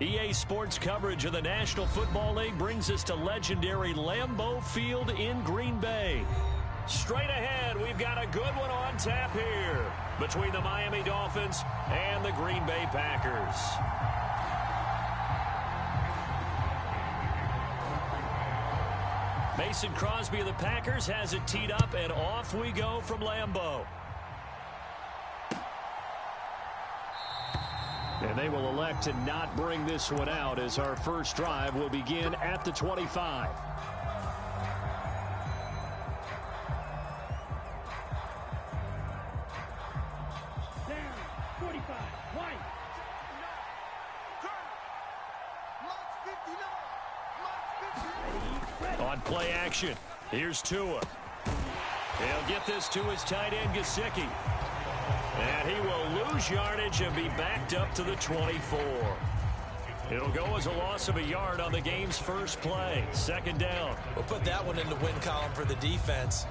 EA Sports coverage of the National Football League brings us to legendary Lambeau Field in Green Bay. Straight ahead, we've got a good one on tap here between the Miami Dolphins and the Green Bay Packers. Mason Crosby of the Packers has it teed up, and off we go from Lambeau. And they will elect to not bring this one out as our first drive will begin at the 25. On play action, here's Tua. He'll get this to his tight end, Gesicki. And he will lose yardage and be backed up to the 24. It'll go as a loss of a yard on the game's first play. Second down. We'll put that one in the win column for the defense.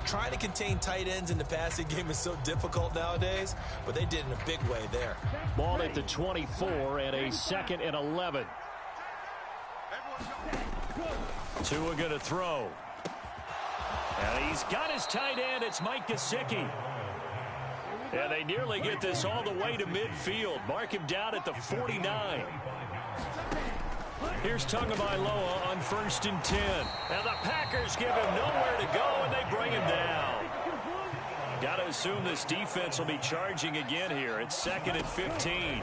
Trying to contain tight ends in the passing game is so difficult nowadays, but they did in a big way there. Ball at the 24 and a 2nd and 11. Tua going to throw. And he's got his tight end. It's Mike Gesicki. And they nearly get this all the way to midfield. Mark him down at the 49. Here's Tagovailoa on 1st and 10. And the Packers give him nowhere to go, and they bring him down. Got to assume this defense will be charging again here. It's 2nd and 15.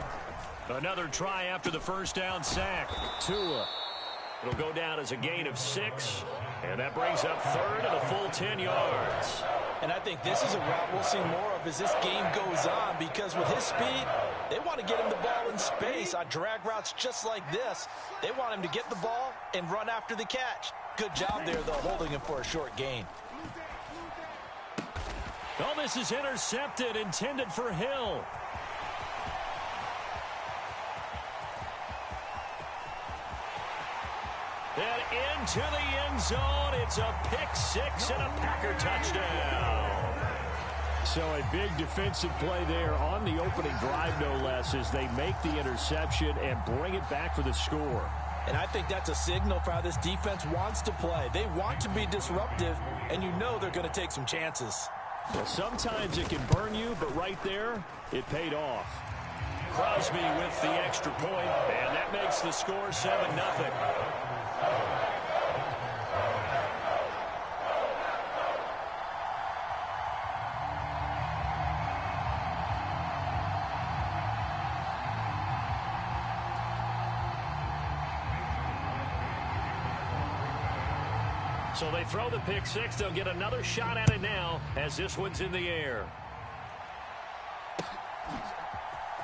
Another try after the first down sack. Tua. It'll go down as a gain of 6. And that brings up 3rd and a full 10 yards. And I think this is a route we'll see more of as this game goes on, because with his speed, they want to get him the ball in space on drag routes just like this. They want him to get the ball and run after the catch. Good job there, though, holding him for a short gain. Oh, this is intercepted, intended for Hill. And into the end zone, it's a pick 6 and a Packer touchdown. So a big defensive play there on the opening drive, no less, as they make the interception and bring it back for the score. And I think that's a signal for how this defense wants to play. They want to be disruptive, and you know they're going to take some chances. Well, sometimes it can burn you, but right there, it paid off. Crosby with the extra point, and that makes the score 7-0. So they throw the pick 6. They'll get another shot at it now as this one's in the air.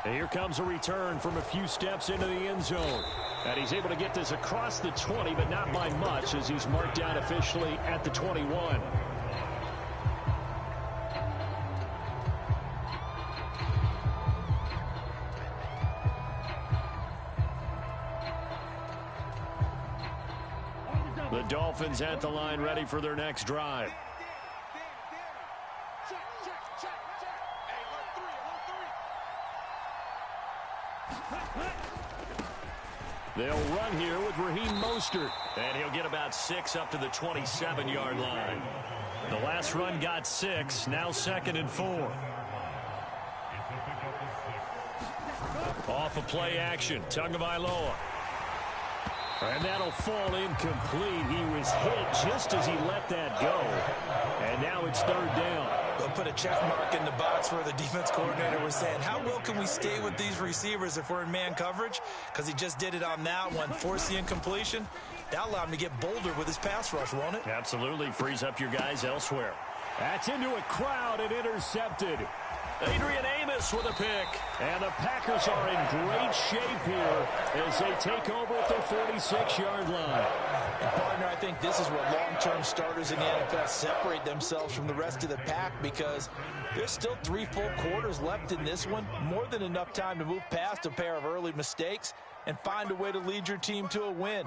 And here comes a return from a few steps into the end zone. And he's able to get this across the 20, but not by much, as he's marked down officially at the 21. The Dolphins at the line, ready for their next drive. They'll run here with Raheem Mostert. And he'll get about 6 up to the 27-yard line. The last run got 6, now 2nd and 4. Off of play action, Tagovailoa. And that'll fall incomplete. He was hit just as he let that go. And now it's 3rd down. They'll put a check mark in the box where the defense coordinator was saying, how well can we stay with these receivers if we're in man coverage? Because he just did it on that one, forced the incompletion. That'll allow him to get bolder with his pass rush, won't it? Absolutely. Frees up your guys elsewhere. That's into a crowd and intercepted. Adrian Amos with a pick. And the Packers are in great shape here as they take over at their 46-yard line. And partner, I think this is what long-term starters in the NFL separate themselves from the rest of the pack, because there's still 3 full quarters left in this one. More than enough time to move past a pair of early mistakes and find a way to lead your team to a win.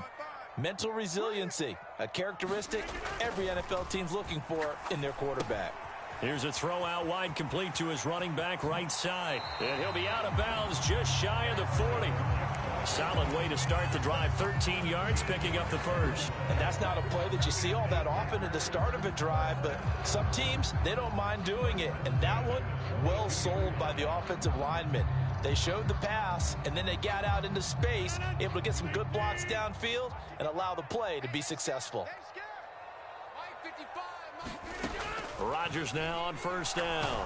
Mental resiliency, a characteristic every NFL team's looking for in their quarterback. Here's a throw out wide, complete to his running back right side. And he'll be out of bounds just shy of the 40. Solid way to start the drive. 13 yards, picking up the first. And that's not a play that you see all that often at the start of a drive, but some teams, they don't mind doing it. And that one, well sold by the offensive lineman. They showed the pass, and then they got out into space, able to get some good blocks downfield and allow the play to be successful. Rodgers now on first down.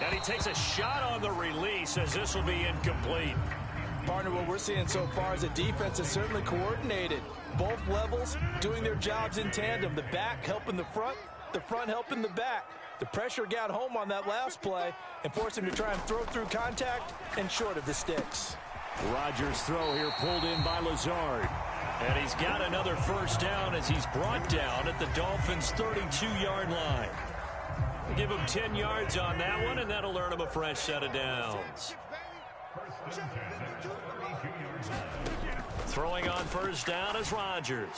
And he takes a shot on the release as this will be incomplete. Partner, what we're seeing so far is a defense that's certainly coordinated. Both levels doing their jobs in tandem. The back helping the front helping the back. The pressure got home on that last play and forced him to try and throw through contact and short of the sticks. Rodgers' throw here pulled in by Lazard. And he's got another first down as he's brought down at the Dolphins' 32-yard line. Give him 10 yards on that one, and that'll earn him a fresh set of downs. Throwing on first down is Rodgers.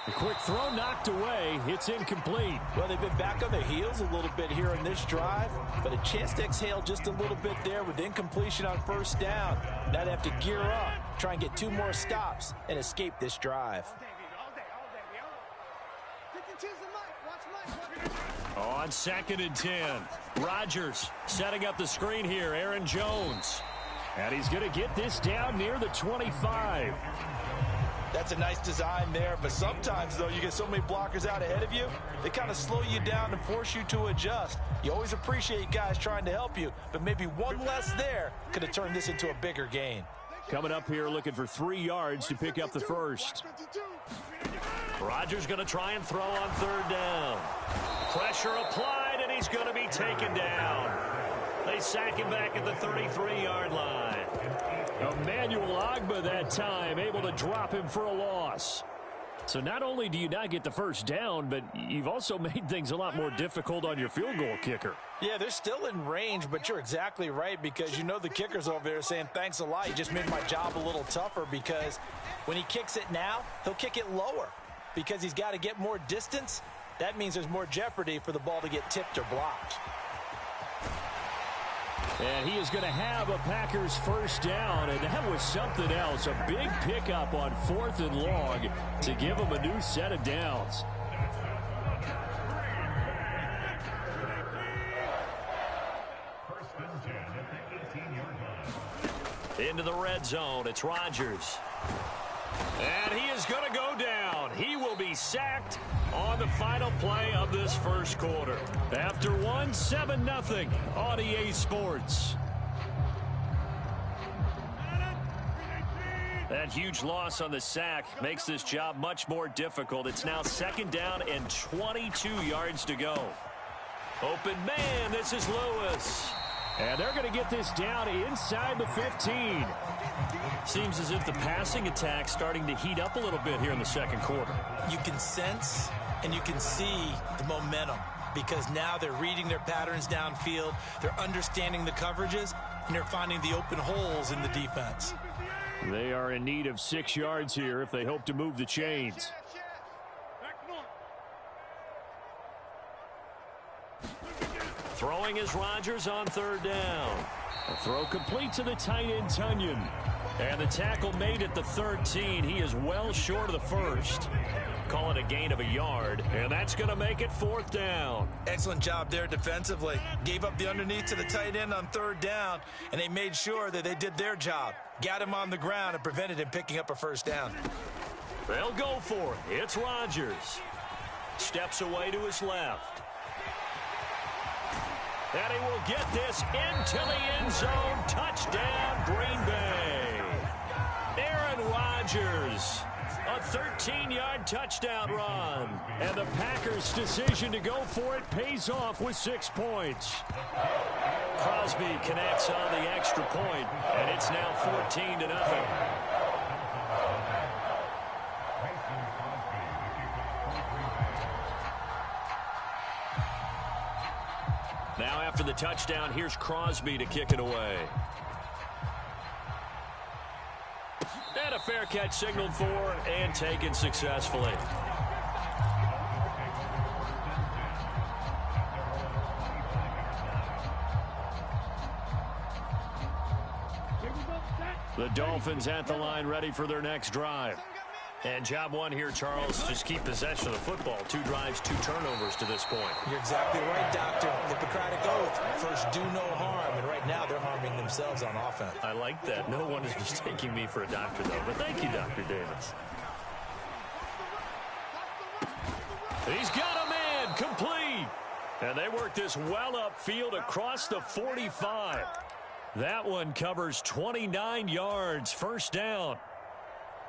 A quick throw knocked away. It's incomplete. Well, they've been back on their heels a little bit here in this drive, but a chance to exhale just a little bit there with incompletion on first down. Now they have to gear up, try and get 2 more stops, and escape this drive. On 2nd and 10, Rodgers setting up the screen here. Aaron Jones. And he's going to get this down near the 25. That's a nice design there, but sometimes, though, you get so many blockers out ahead of you, they kind of slow you down and force you to adjust. You always appreciate guys trying to help you, but maybe one less there could have turned this into a bigger gain. Coming up here looking for 3 yards to pick up the first. Rodgers going to try and throw on third down. Pressure applied, and he's going to be taken down. They sack him back at the 33-yard line. Emmanuel Ogbah that time able to drop him for a loss. So not only do you not get the first down, but you've also made things a lot more difficult on your field goal kicker. Yeah, they're still in range, but you're exactly right because you know the kicker's over there saying, thanks a lot, you just made my job a little tougher, because when he kicks it now, he'll kick it lower because he's got to get more distance. That means there's more jeopardy for the ball to get tipped or blocked. And he is going to have a Packers first down, and that was something else. A big pickup on 4th and long to give him a new set of downs. Into the red zone, it's Rodgers. And he is going to go down. He will be sacked on the final play of this first quarter. After 7-0 on EA Sports. That huge loss on the sack makes this job much more difficult. It's now 2nd down and 22 yards to go. Open man, this is Lewis. And they're going to get this down inside the 15. Seems as if the passing attack's starting to heat up a little bit here in the second quarter. You can sense and you can see the momentum because now they're reading their patterns downfield, they're understanding the coverages, and they're finding the open holes in the defense. They are in need of 6 yards here if they hope to move the chains. Throwing is Rodgers on third down. A throw complete to the tight end, Tunyon. And the tackle made at the 13. He is well short of the first. Call it a gain of a yard, and that's going to make it 4th down. Excellent job there defensively. Gave up the underneath to the tight end on third down, and they made sure that they did their job. Got him on the ground and prevented him picking up a first down. They'll go for it. It's Rodgers. Steps away to his left. And he will get this into the end zone. Touchdown, Green Bay. Aaron Rodgers. A 13-yard touchdown run. And the Packers' decision to go for it pays off with 6 points. Crosby connects on the extra point, and it's now 14-0. Now after the touchdown, here's Crosby to kick it away. And a fair catch signaled for and taken successfully. The Dolphins at the line ready for their next drive. And job one here, Charles, just keep possession of the football. 2 drives, 2 turnovers to this point. You're exactly right, Doctor. Hippocratic oath. First, do no harm. And right now, they're harming themselves on offense. I like that. No one is mistaking me for a doctor, though. But thank you, Dr. Davis. He's got a man, complete. And they work this well upfield across the 45. That one covers 29 yards, first down.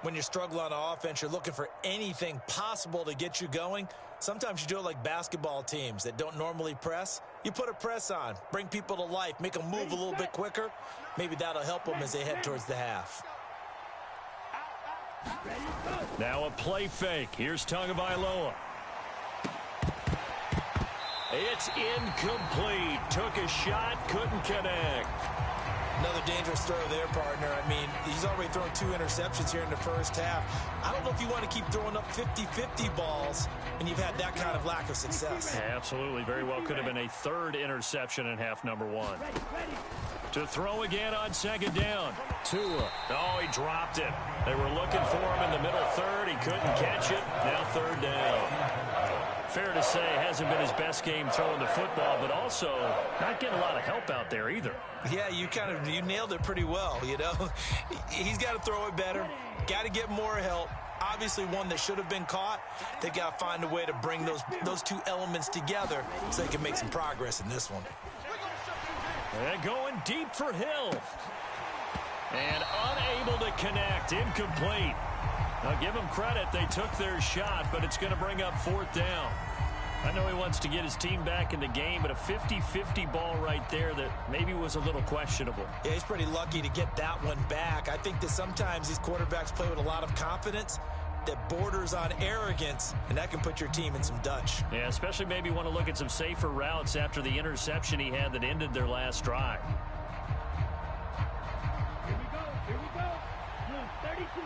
When you struggle on offense, you're looking for anything possible to get you going. Sometimes you do it like basketball teams that don't normally press. You put a press on, bring people to life, make them move a little bit quicker. Maybe that'll help them as they head towards the half. Now a play fake. Here's Tagovailoa. It's incomplete. Took a shot, couldn't connect. Another dangerous throw there, partner. I mean, he's already thrown 2 interceptions here in the first half. I don't know if you want to keep throwing up 50-50 balls when you've had that kind of lack of success. Yeah, absolutely. Very well could have been a 3rd interception in half number 1. To throw again on 2nd down. Tua. Oh, he dropped it. They were looking for him in the middle 3rd. He couldn't catch it. Now 3rd down. Fair to say, hasn't been his best game throwing the football, but also not getting a lot of help out there either. Yeah, you nailed it pretty well, you know. He's got to throw it better, got to get more help. Obviously one that should have been caught. They got to find a way to bring those 2 elements together so they can make some progress in this one. And going deep for Hill. And unable to connect, incomplete. Now give them credit, they took their shot, but it's going to bring up 4th down. I know he wants to get his team back in the game, but a 50-50 ball right there that maybe was a little questionable. Yeah, he's pretty lucky to get that one back. I think that sometimes these quarterbacks play with a lot of confidence that borders on arrogance, and that can put your team in some Dutch. Yeah, especially maybe want to look at some safer routes after the interception he had that ended their last drive. Here we go. 32.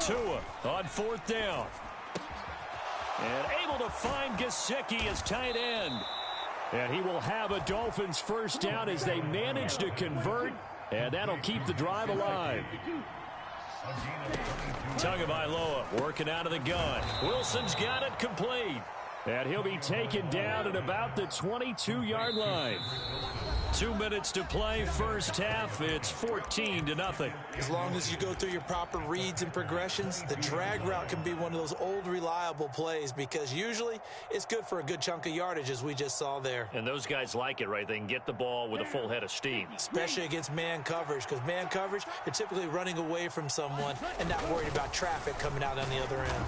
Tua on 4th down. And able to find Gesicki as tight end. And he will have a Dolphins first down as they manage to convert. And that'll keep the drive alive. Tagovailoa working out of the gun. Wilson's got it complete. And he'll be taken down at about the 22-yard line. 2 minutes to play, first half. It's 14-0. As long as you go through your proper reads and progressions, the drag route can be one of those old reliable plays because usually it's good for a good chunk of yardage as we just saw there. And those guys like it, right? They can get the ball with a full head of steam. Especially against man coverage, because man coverage, they're typically running away from someone and not worried about traffic coming out on the other end.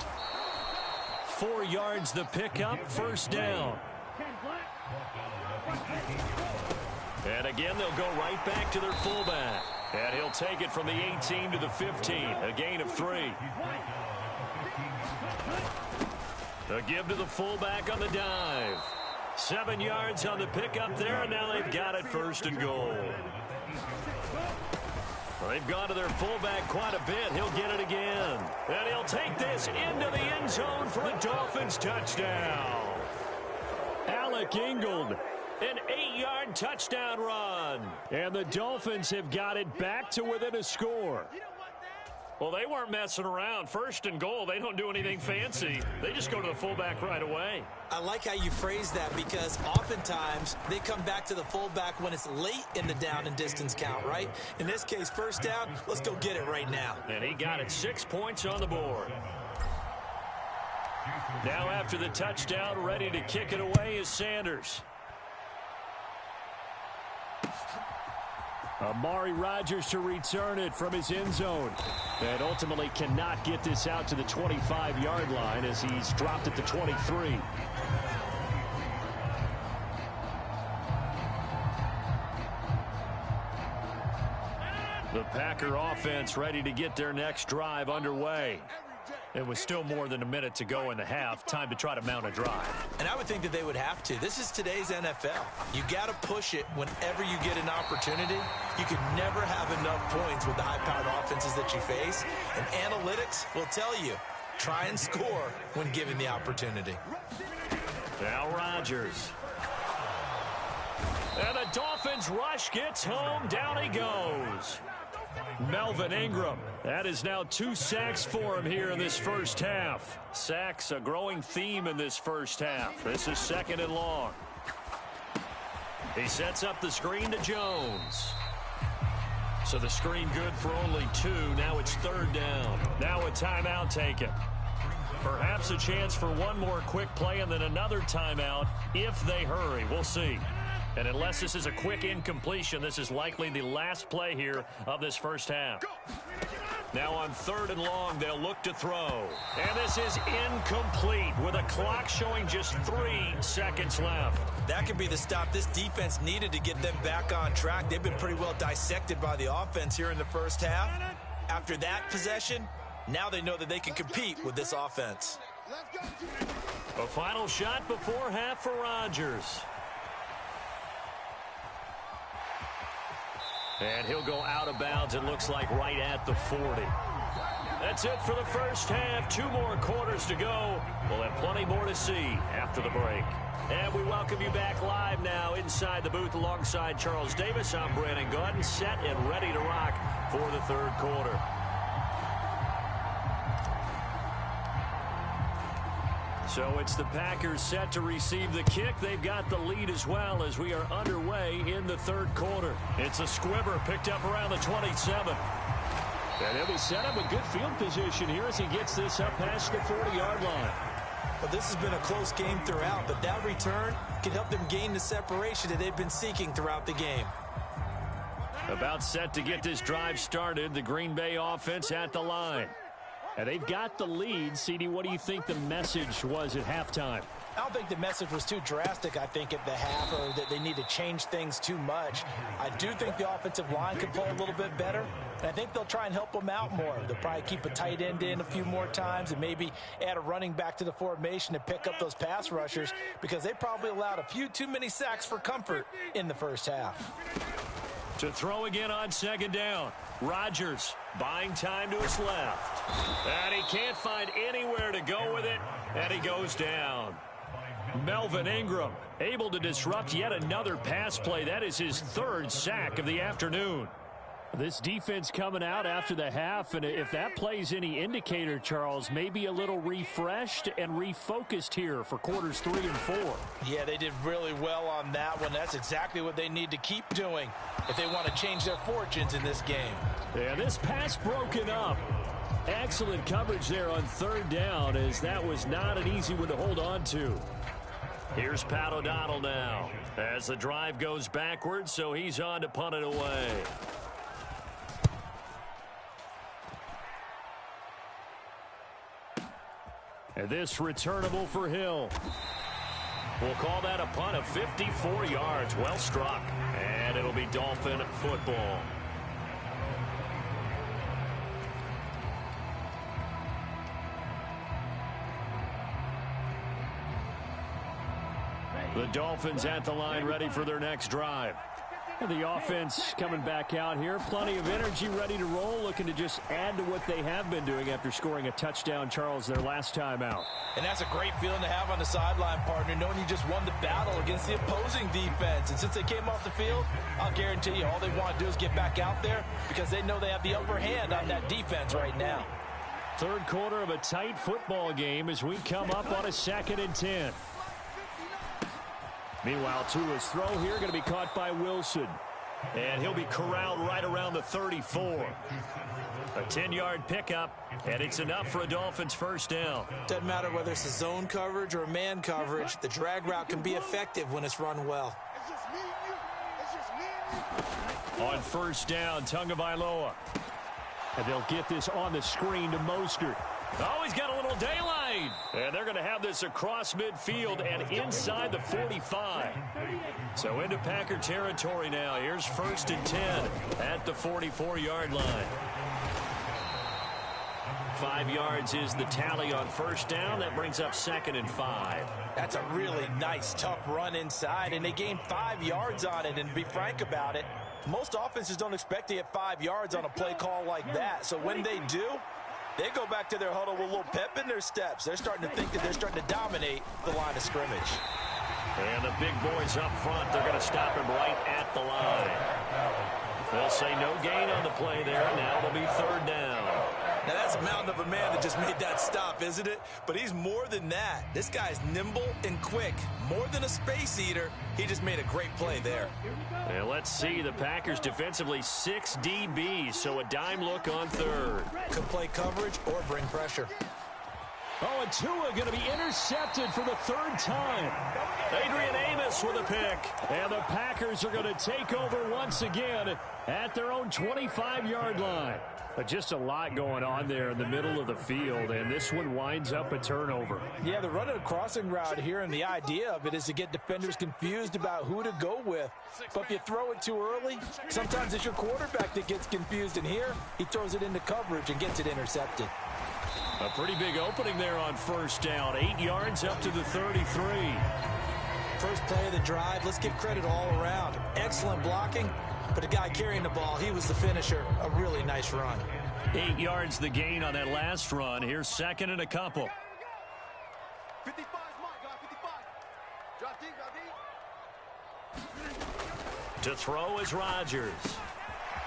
4 yards the pickup, first down. And again, they'll go right back to their fullback. And he'll take it from the 18 to the 15, a gain of 3. A give to the fullback on the dive. 7 yards on the pickup there, and now they've got it first and goal. Well, they've gone to their fullback quite a bit. He'll get it again. And he'll take this into the end zone for a Dolphins touchdown. Alec Ingold. An 8-yard touchdown run. And the Dolphins have got it back to within a score. Well, they weren't messing around. First and goal, they don't do anything fancy. They just go to the fullback right away. I like how you phrase that because oftentimes they come back to the fullback when it's late in the down and distance count, right? In this case, first down, let's go get it right now. And he got it, 6 points on the board. Now after the touchdown, ready to kick it away is Sanders. Amari Rodgers to return it from his end zone. And ultimately cannot get this out to the 25-yard line as he's dropped at the 23. The Packer offense ready to get their next drive underway. It was still more than a minute to go in the half. Time to try to mount a drive. And I would think that they would have to. This is today's NFL. You got to push it whenever you get an opportunity. You can never have enough points with the high-powered offenses that you face. And analytics will tell you, try and score when given the opportunity. Now Rodgers. And the Dolphins rush gets home. Down he goes. Melvin Ingram. That is now 2 sacks for him here in this first half. Sacks, a growing theme in this first half. This is 2nd and long. He sets up the screen to Jones. So the screen good for only 2. Now it's 3rd down. Now a timeout taken. Perhaps a chance for one more quick play and then another timeout if they hurry. We'll see. And unless this is a quick incompletion, this is likely the last play here of this first half. Now on 3rd and long, they'll look to throw. And this is incomplete with a clock showing just 3 seconds left. That could be the stop this defense needed to get them back on track. They've been pretty well dissected by the offense here in the first half. After that possession, now they know that they can compete with this offense. A final shot before half for Rodgers. And he'll go out of bounds, it looks like right at the 40. That's it for the first half. 2 more quarters to go. We'll have plenty more to see after the break. And we welcome you back live now inside the booth alongside Charles Davis. I'm BrianAkaDaddyB, set and ready to rock for the 3rd quarter. So it's the Packers set to receive the kick. They've got the lead as well as we are underway in the 3rd quarter. It's a squibber picked up around the 27. And he'll be set up with good field position here as he gets this up past the 40-yard line. Well, this has been a close game throughout, but that return can help them gain the separation that they've been seeking throughout the game. About set to get this drive started, the Green Bay offense at the line. And they've got the lead. CD, what do you think the message was at halftime? I don't think the message was too drastic, I think, at the half, or that they need to change things too much. I do think the offensive line can play a little bit better, and I think they'll try and help them out more. They'll probably keep a tight end in a few more times and maybe add a running back to the formation to pick up those pass rushers, because they probably allowed a few too many sacks for comfort in the first half. To throw again on 2nd down. Rodgers buying time to his left. And he can't find anywhere to go with it, and he goes down. Melvin Ingram able to disrupt yet another pass play. That is his 3rd sack of the afternoon. This defense coming out after the half, and if that plays any indicator, Charles, maybe a little refreshed and refocused here for quarters 3 and 4. Yeah, they did really well on that one. That's exactly what they need to keep doing if they want to change their fortunes in this game. Yeah, this pass broken up. Excellent coverage there on 3rd down, as that was not an easy one to hold on to. Here's Pat O'Donnell now as the drive goes backwards, so he's on to punt it away. And this returnable for Hill. We'll call that a punt of 54 yards. Well struck. And it'll be Dolphin football. The Dolphins at the line, ready for their next drive. The offense coming back out here. Plenty of energy, ready to roll, looking to just add to what they have been doing after scoring a touchdown, Charles, their last time out. And that's a great feeling to have on the sideline, partner, knowing you just won the battle against the opposing defense. And since they came off the field, I'll guarantee you all they want to do is get back out there, because they know they have the upper hand on that defense right now. 3rd quarter of a tight football game as we come up on a 2nd and 10. Meanwhile, Tua's throw here going to be caught by Wilson. And he'll be corralled right around the 34. A 10-yard pickup, and it's enough for a Dolphins 1st down. Doesn't matter whether it's a zone coverage or a man coverage, the drag route can be effective when it's run well. On 1st down, Tagovailoa. And they'll get this on the screen to Mostert. Oh, he's got a little daylight. And they're going to have this across midfield and inside the 45. So into Packer territory now. Here's 1st and 10 at the 44-yard line. 5 yards is the tally on 1st down. That brings up 2nd and 5. That's a really nice, tough run inside, and they gained 5 yards on it. And to be frank about it, most offenses don't expect to get 5 yards on a play call like that. So when they do, they go back to their huddle with a little pep in their steps. They're starting to think that they're starting to dominate the line of scrimmage. And the big boys up front, they're going to stop him right at the line. They'll say no gain on the play there. Now it'll be third down. Now, that's a mountain of a man that just made that stop, isn't it? But he's more than that. This guy's nimble and quick. More than a space eater. He just made a great play there. And let's see, the Packers defensively 6 DBs, so a dime look on third. Could play coverage or bring pressure. Oh, and Tua going to be intercepted for the third time. Adrian Amos with a pick. And the Packers are going to take over once again at their own 25-yard line. But just a lot going on there in the middle of the field, and this one winds up a turnover. Yeah, they're running a crossing route here, and the idea of it is to get defenders confused about who to go with. But if you throw it too early, sometimes it's your quarterback that gets confused, and here he throws it into coverage and gets it intercepted. A pretty big opening there on first down. 8 yards up to the 33. First play of the drive, let's give credit all around. Excellent blocking, but the guy carrying the ball, he was the finisher. A really nice run. 8 yards the gain on that last run. Here's second and a couple. 55 mark, guys, 55. Drop deep, drop deep. To throw is Rodgers.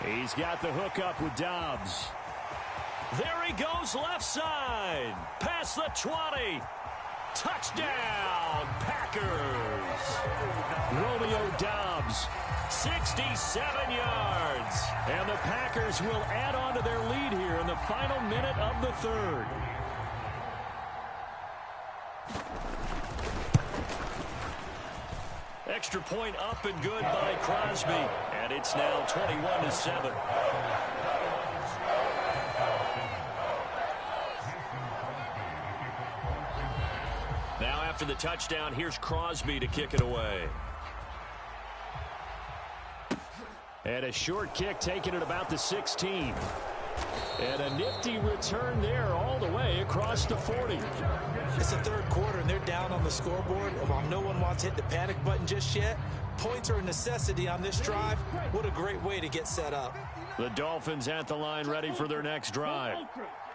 He's got the hook up with Dobbs. There he goes left side. Past the 20. Touchdown, Packers. Romeo Dobbs. 67 yards. And the Packers will add on to their lead here in the final minute of the third. Extra point up and good by Crosby. And it's now 21-7. Now after the touchdown, here's Crosby to kick it away. And a short kick taken at about the 16. And a nifty return there all the way across the 40. It's the third quarter, and they're down on the scoreboard. And while no one wants to hit the panic button just yet, points are a necessity on this drive. What a great way to get set up. The Dolphins at the line ready for their next drive.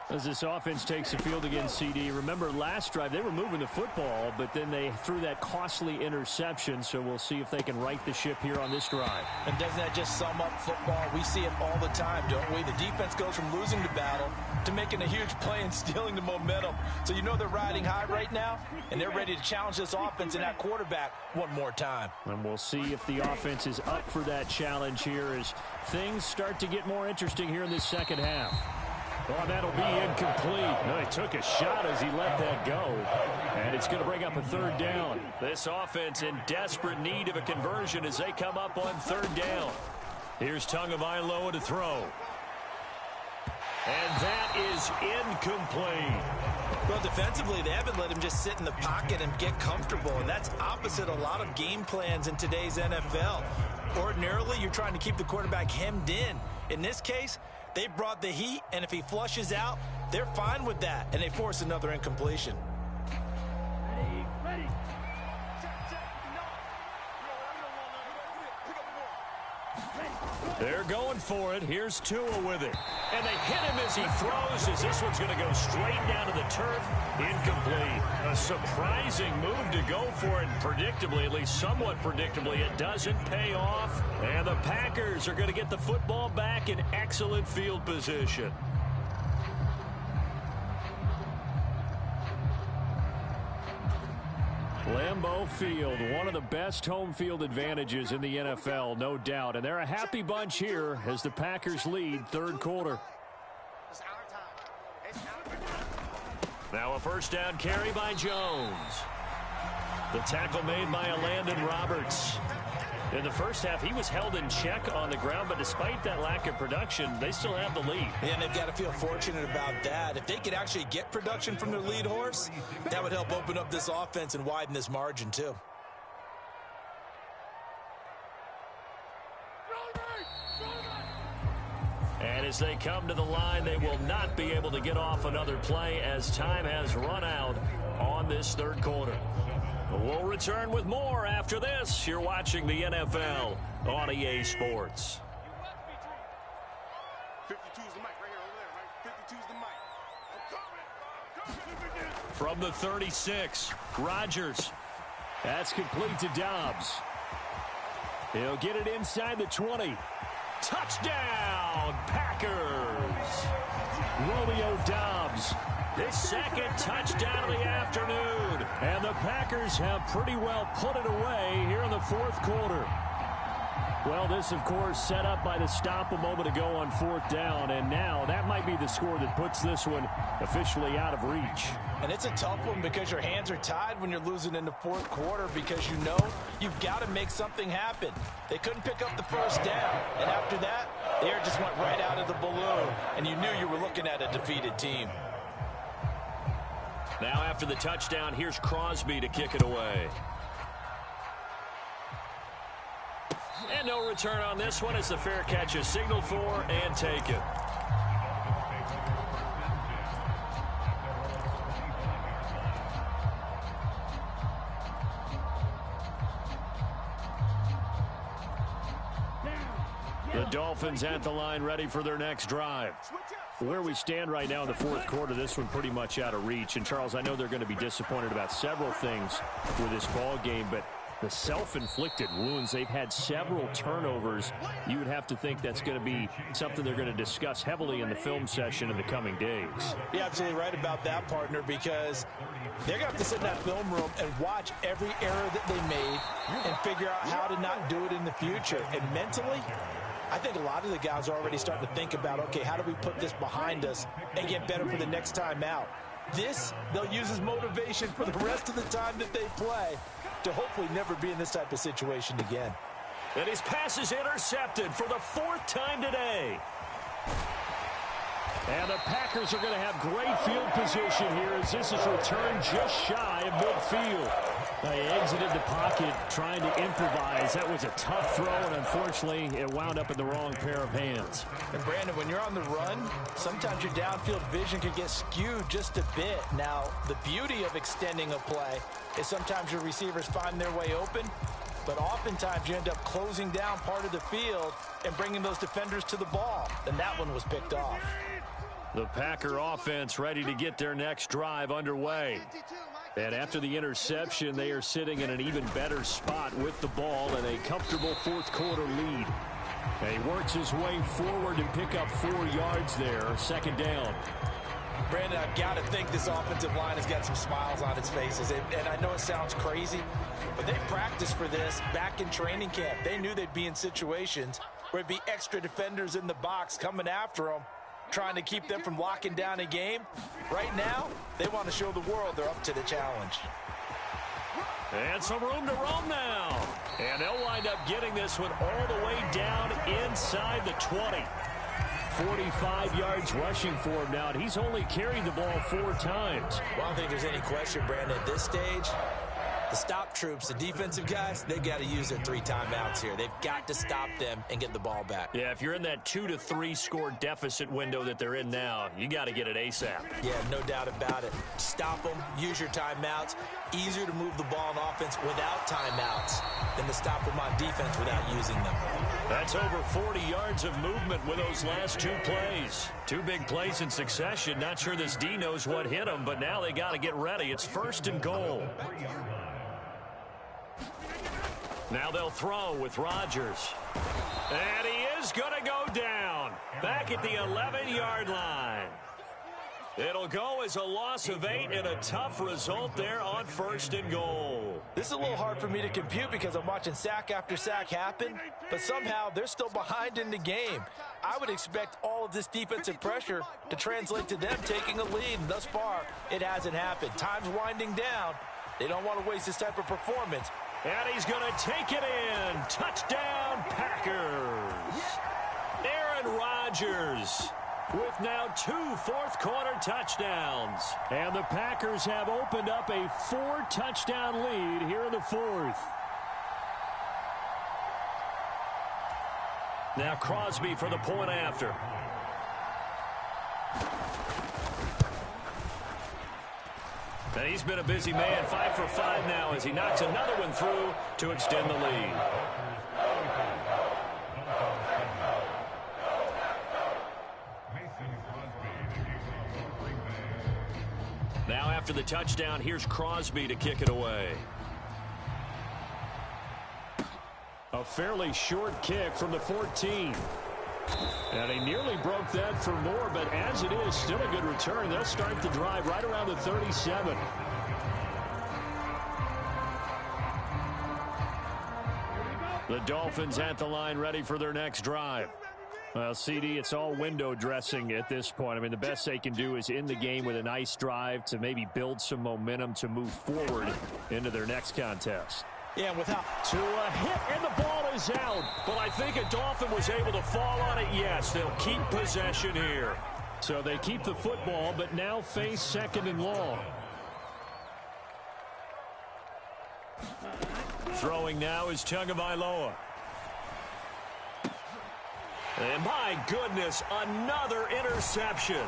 As this offense takes the field against CD, remember last drive they were moving the football, but then they threw that costly interception, so we'll see if they can right the ship here on this drive. And doesn't that just sum up football? We see it all the time, don't we? The defense goes from losing the battle to making a huge play and stealing the momentum. So you know they're riding high right now, and they're ready to challenge this offense and that quarterback one more time. And we'll see if the offense is up for that challenge here as things start to get more interesting here in this second half. Oh, that'll be incomplete. No, he took a shot as he let that go. And it's going to bring up a third down. This offense in desperate need of a conversion as they come up on third down. Here's Tagovailoa to throw. And that is incomplete. Well, defensively, they haven't let him just sit in the pocket and get comfortable, and that's opposite a lot of game plans in today's NFL. Ordinarily, you're trying to keep the quarterback hemmed in. In this case, they brought the heat, and if he flushes out, they're fine with that, and they force another incompletion. Ready. They're going for it. Here's Tua with it. And they hit him as he throws, as this one's going to go straight down to the turf. Incomplete. A surprising move to go for it. Predictably, at least somewhat predictably, it doesn't pay off. And the Packers are going to get the football back in excellent field position. Lambeau Field, one of the best home field advantages in the NFL, no doubt. And they're a happy bunch here as the Packers lead third quarter. Now a first down carry by Jones. The tackle made by Landon Roberts. In the first half, he was held in check on the ground, but despite that lack of production, they still have the lead. And they've got to feel fortunate about that. If they could actually get production from their lead horse, that would help open up this offense and widen this margin, too. And as they come to the line, they will not be able to get off another play as time has run out on this third quarter. We'll return with more after this. You're watching the NFL on EA Sports. 52's the mic right here, over there, right? 52's the mic. I'm coming. From the 36, Rodgers. That's complete to Dobbs. He'll get it inside the 20. Touchdown, Packers! Romeo Dobbs, his second touchdown of the afternoon. And the Packers have pretty well put it away here in the fourth quarter. Well, this, of course, set up by the stop a moment ago on fourth down. And now that might be the score that puts this one officially out of reach. And it's a tough one because your hands are tied when you're losing in the fourth quarter because you know you've got to make something happen. They couldn't pick up the first down. And after that, the air just went right out of the balloon. And you knew you were looking at a defeated team. Now after the touchdown, here's Crosby to kick it away. And no return on this one. It's the fair catch is signaled for and taken. The Dolphins at the line ready for their next drive. Where we stand right now in the fourth quarter, this one pretty much out of reach. And, Charles, I know they're going to be disappointed about several things with this ball game, but the self-inflicted wounds, they've had several turnovers. You would have to think that's going to be something they're going to discuss heavily in the film session in the coming days. You're absolutely right about that, partner, because they're going to have to sit in that film room and watch every error that they made and figure out how to not do it in the future. And mentally, I think a lot of the guys are already starting to think about, okay, how do we put this behind us and get better for the next time out? This, they'll use as motivation for the rest of the time that they play to hopefully never be in this type of situation again. And his pass is intercepted for the fourth time today. And the Packers are going to have great field position here as this is returned just shy of midfield. They exited the pocket trying to improvise. That was a tough throw, and unfortunately, it wound up in the wrong pair of hands. And, Brandon, when you're on the run, sometimes your downfield vision can get skewed just a bit. Now, the beauty of extending a play is sometimes your receivers find their way open, but oftentimes you end up closing down part of the field and bringing those defenders to the ball. And that one was picked off. The Packer offense ready to get their next drive underway. And after the interception, they are sitting in an even better spot with the ball and a comfortable fourth quarter lead. And he works his way forward and pick up 4 yards there, second down. Brandon, I've got to think this offensive line has got some smiles on its faces. And I know it sounds crazy, but they practiced for this back in training camp. They knew they'd be in situations where it'd be extra defenders in the box coming after them, trying to keep them from locking down a game. Right now, they want to show the world they're up to the challenge. And some room to roam now. And they'll wind up getting this one all the way down inside the 20. 45 yards rushing for him now, and he's only carried the ball 4 times. Well, I don't think there's any question, Brandon, at this stage, the stop troops, the defensive guys, they got to use their 3 timeouts here. They've got to stop them and get the ball back. Yeah, if you're in that 2 to 3 score deficit window that they're in now, you got to get it ASAP. Yeah, no doubt about it. Stop them, use your timeouts. Easier to move the ball on offense without timeouts than to stop them on defense without using them. That's over 40 yards of movement with those last 2 plays. 2 big plays in succession. Not sure this D knows what hit them, but now they got to get ready. It's 1st and goal. Now they'll throw with Rodgers. And he is going to go down. Back at the 11-yard line. It'll go as a loss of 8 and a tough result there on 1st and goal. This is a little hard for me to compute because I'm watching sack after sack happen, but somehow they're still behind in the game. I would expect all of this defensive pressure to translate to them taking a lead, and thus far, it hasn't happened. Time's winding down. They don't want to waste this type of performance. And he's going to take it in. Touchdown, Packers. Aaron Rodgers with now 2 fourth-quarter touchdowns. And the Packers have opened up a 4-touchdown lead here in the 4th. Now Crosby for the point after. And he's been a busy man, 5 for 5 now as he knocks another one through to extend the lead. Now after the touchdown, here's Crosby to kick it away. A fairly short kick from the 14. And he nearly broke that for more, but as it is, still a good return. They'll start the drive right around the 37. The Dolphins at the line, ready for their next drive. Well, CD, it's all window dressing at this point. I mean, the best they can do is in the game with a nice drive to maybe build some momentum to move forward into their next contest. Yeah, without to a hit, and the ball is out. But I think a Dolphin was able to fall on it. Yes, they'll keep possession here. So they keep the football, but now face second and long. Throwing now is Tagovailoa. And my goodness, another interception.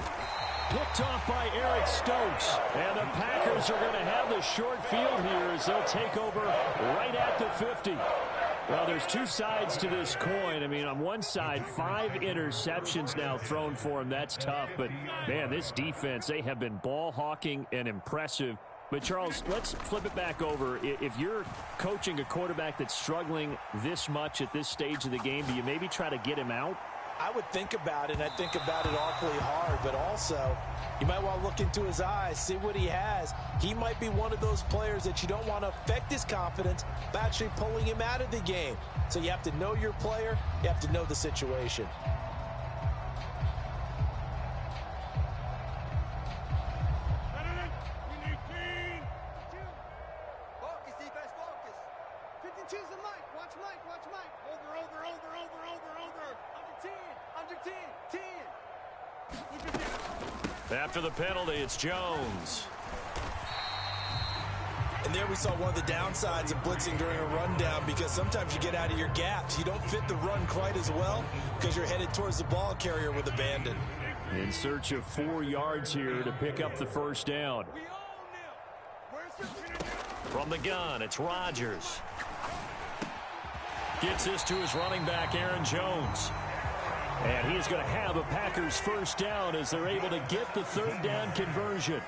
Picked off by Eric Stokes. And the Packers are going to have the short field here as they'll take over right at the 50. Well, there's two sides to this coin. I mean, on one side, 5 interceptions now thrown for him. That's tough. But, man, this defense, they have been ball hawking and impressive. But, Charles, let's flip it back over. If you're coaching a quarterback that's struggling this much at this stage of the game, do you maybe try to get him out? I would think about it, and I think about it awfully hard, but also you might want to look into his eyes, see what he has. He might be one of those players that you don't want to affect his confidence by actually pulling him out of the game. So you have to know your player. You have to know the situation. Focus, defense, focus. 52's the Mike. Watch Mike, watch Mike. Over. Under 10. 10. After the penalty, it's Jones. And there we saw one of the downsides of blitzing during a rundown, because sometimes you get out of your gaps. You don't fit the run quite as well because you're headed towards the ball carrier with abandon. In search of 4 yards here to pick up the first down. From the gun, it's Rodgers. Gets this to his running back, Aaron Jones. And he is going to have a Packers first down as they're able to get the third down conversion.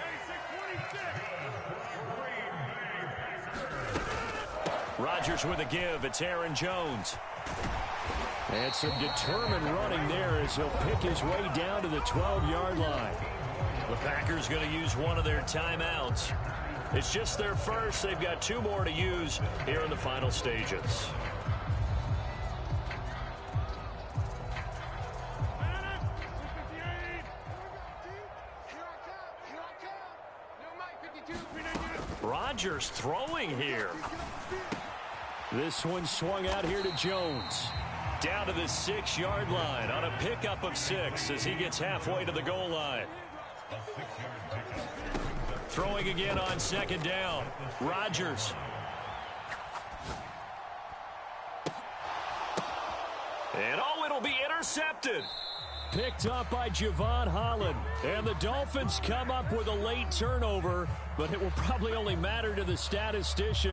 Rodgers with a give. It's Aaron Jones. And some determined running there as he'll pick his way down to the 12-yard line. The Packers going to use one of their timeouts. It's just their first. They've got 2 more to use here in the final stages. Rodgers throwing here. This one swung out here to Jones. Down to the 6-yard line on a pickup of 6 as he gets halfway to the goal line. Throwing again on second down. Rodgers. And it'll be intercepted. Picked up by Javon Holland. And the Dolphins come up with a late turnover, but it will probably only matter to the statistician.